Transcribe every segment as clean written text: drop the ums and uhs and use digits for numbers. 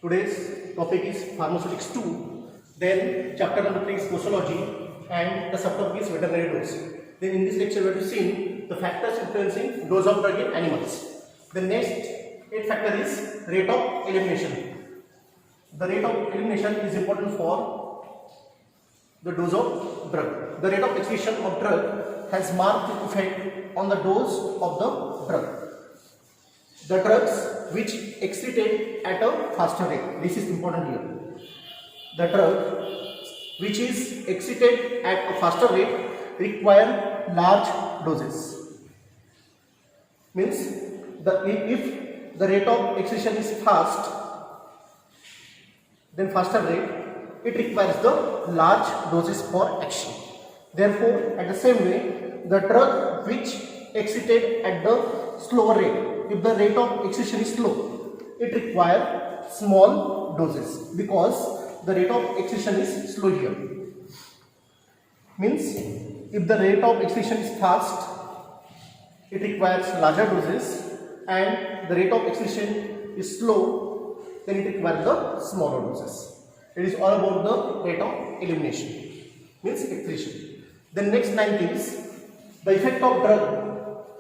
Today's topic is pharmaceutics 2. Then chapter number 3 is posology and the subtopic is veterinary dose. Then in this lecture we have to see the factors influencing dose of drug in animals. The next 8th factor is rate of elimination. The rate of elimination is important for the dose of drug. The rate of excretion of drug has marked effect on the dose of the drug. The drugs which excreted at a faster rate, this is important here. The drug which is excreted at a faster rate require large doses. Means if the rate of excretion is fast, then faster rate, it requires the large doses for action. Therefore, at the same way, the drug which excreted at the slower rate, if the rate of excretion is slow, it requires small doses because the rate of excretion is slow here. Means if the rate of excretion is fast, it requires larger doses, and the rate of excretion is slow, then it requires the smaller doses. It is all about the rate of elimination, means excretion. The next 9th is the effect of drug.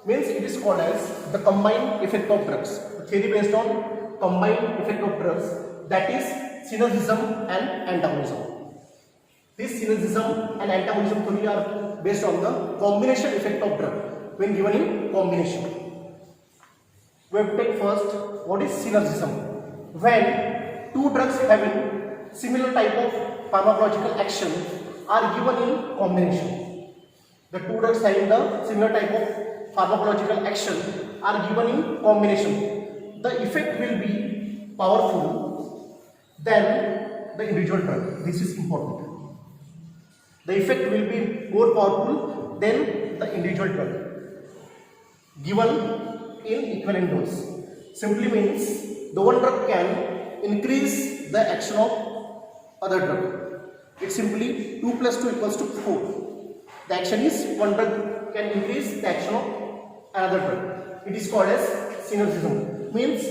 Means it is called as the combined effect of drugs. The theory based on combined effect of drugs, that is synergism and antagonism. This synergism and antagonism theory are based on the combination effect of drug when given in combination. We have to take first what is synergism. When two drugs having similar type of pharmacological action are given in combination. The two drugs having the similar type of pharmacological action are given in combination. The effect will be powerful than the individual drug. This is important. The effect will be more powerful than the individual drug given in equivalent dose. Simply means the one drug can increase the action of other drug. It's simply 2 plus 2 equals to 4. The action is one drug can increase the action of another drug. It is called as synergism. Means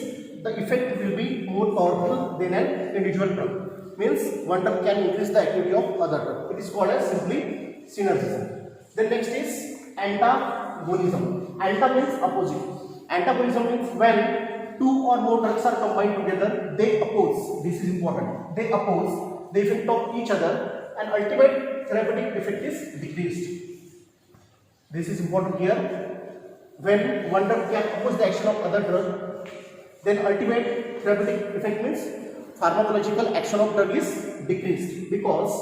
the effect will be more powerful than an individual drug. Means one drug can increase the activity of other drug. It is called as simply synergism. Then next is antagonism. Anta means opposite. Antagonism means when two or more drugs are combined together, they oppose. This is important. They oppose the effect of each other, and ultimate therapeutic effect is decreased. This is important here. When one drug can oppose the action of other drug, then ultimate therapeutic effect means pharmacological action of drug is decreased because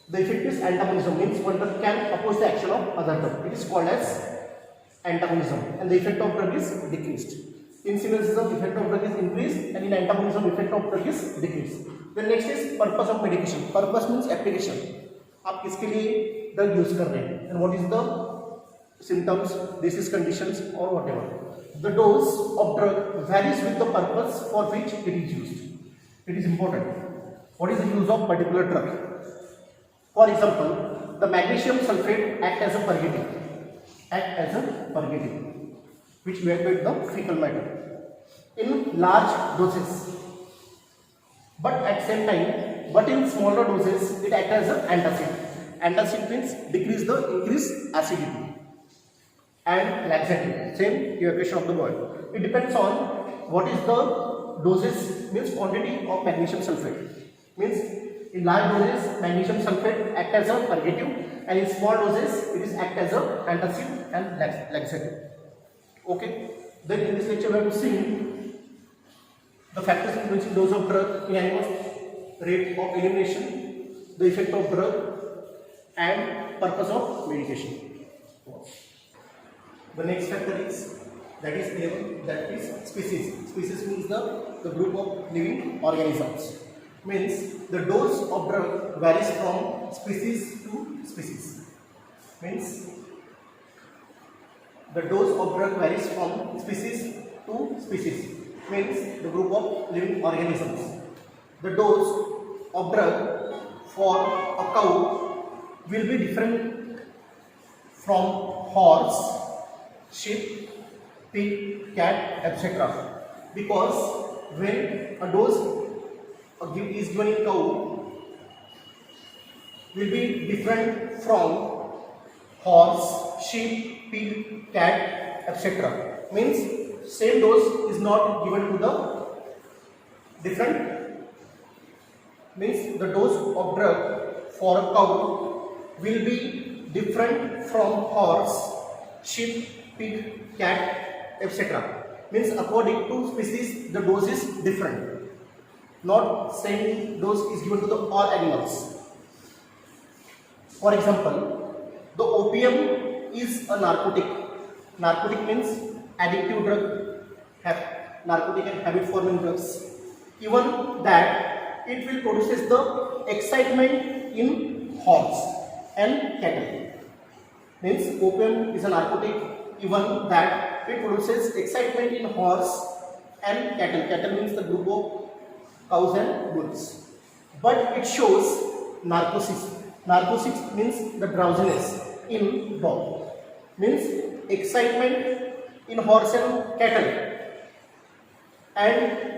the effect is antagonism, means one drug can oppose the action of other drug. It is called as antagonism, and the effect of drug is decreased. In synergism, effect of drug is increased, and in antagonism, effect of drug is decreased. Then next is purpose of medication. Purpose means application. आप किसके लिए drug use कर रहे हैं, and what is the symptoms, disease conditions, or whatever. The dose of drug varies with the purpose for which it is used. It is important. What is the use of particular drug? For example, the magnesium sulfate act as a purgative, which we have with the fecal matter in large doses. But at same time, but in smaller doses, it acts as an antacid. Antacid means increase acidity and laxative, same evacuation of the body. It depends on what is the doses, means quantity of magnesium sulfate. Means in large doses, magnesium sulfate act as a purgative, and in small doses, it is act as a antacid and laxative. Okay. Then in this lecture, we have to see the factors influencing dose of drug in animals, rate of elimination, the effect of drug, and purpose of medication. The next factor is that is species. Species means the group of living organisms. Means the dose of drug varies from species to species. Means the dose of drug varies from species to species. Means the group of living organisms. The dose of drug for a cow will be different from horse, sheep, pig, cat, etc. Because when a dose is given in cow will be different from horse, sheep, pig, cat, etc. Means same dose is not given to the different, means the dose of drug for a cow will be different from horse, sheep, pig, cat, etc. Means according to species the dose is different. Not same dose is given to the all animals. For example, the opium is a narcotic. Narcotic means addictive drug, narcotic and habit forming drugs. Even that it will produces the excitement in horse and cattle. Means opium is a narcotic, even that it produces excitement in horse and cattle. Cattle means the group of cows and bulls. But it shows narcosis. Narcosis means the drowsiness in dog. Means excitement in horse and cattle.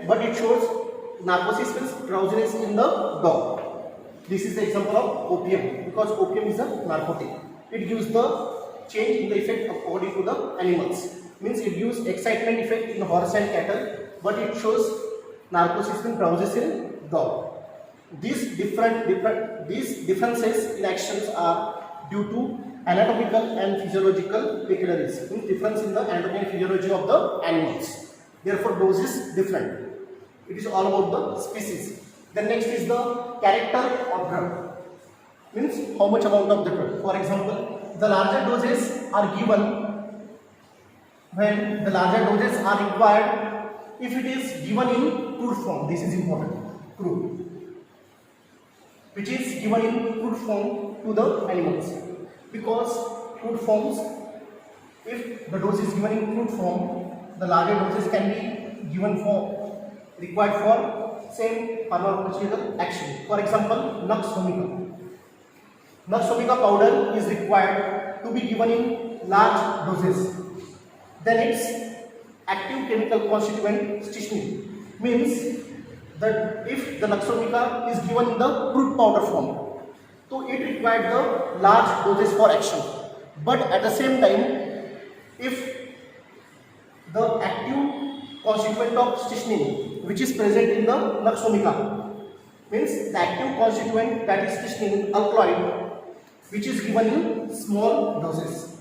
But it shows narcosis means drowsiness in the dog. This is the example of opium, because opium is a narcotic. It gives the change in the effect according to the animals. Means it gives excitement effect in horse and cattle, but it shows narcosis means drowsiness in dog. These differences in actions are due to anatomical and physiological peculiarities. Means difference in the anatomy and physiology of the animals. Therefore, dose is different. It is all about the species. Then next is the character of drug. Means how much amount of the drug. For example, the larger doses are given when the larger doses are required if it is given in crude form. This is important. Crude. Which is given in crude form to the animals. Because crude forms, if the dose is given in crude form, the larger doses can be given for required for same pharmacological action. For example, Nux vomica. Nux vomica powder is required to be given in large doses. Then its active chemical constituent strychnine means that if the Nux vomica is given in the crude powder form, so it required the large doses for action. But at the same time, if the active constituent of strychnine which is present in the Nux vomica, means the active constituent, that is strychnine alkaloid, which is given in small doses.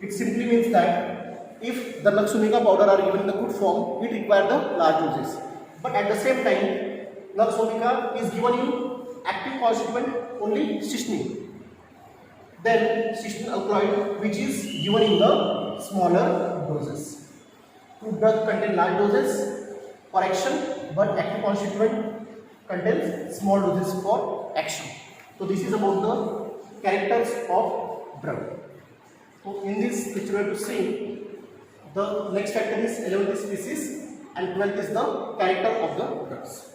It simply means that if the Nux vomica powder are given in the crude form, it requires the large doses. But at the same time, Nux vomica is given in active constituent only strychnine. Then strychnine alkaloid, which is given in the smaller doses. Crude drug contain large doses for action, but active constituent contains small doses for action. So this is about the characters of drug. So in this lecture we have to see the next factor is 11th species and 12th is the character of the drugs.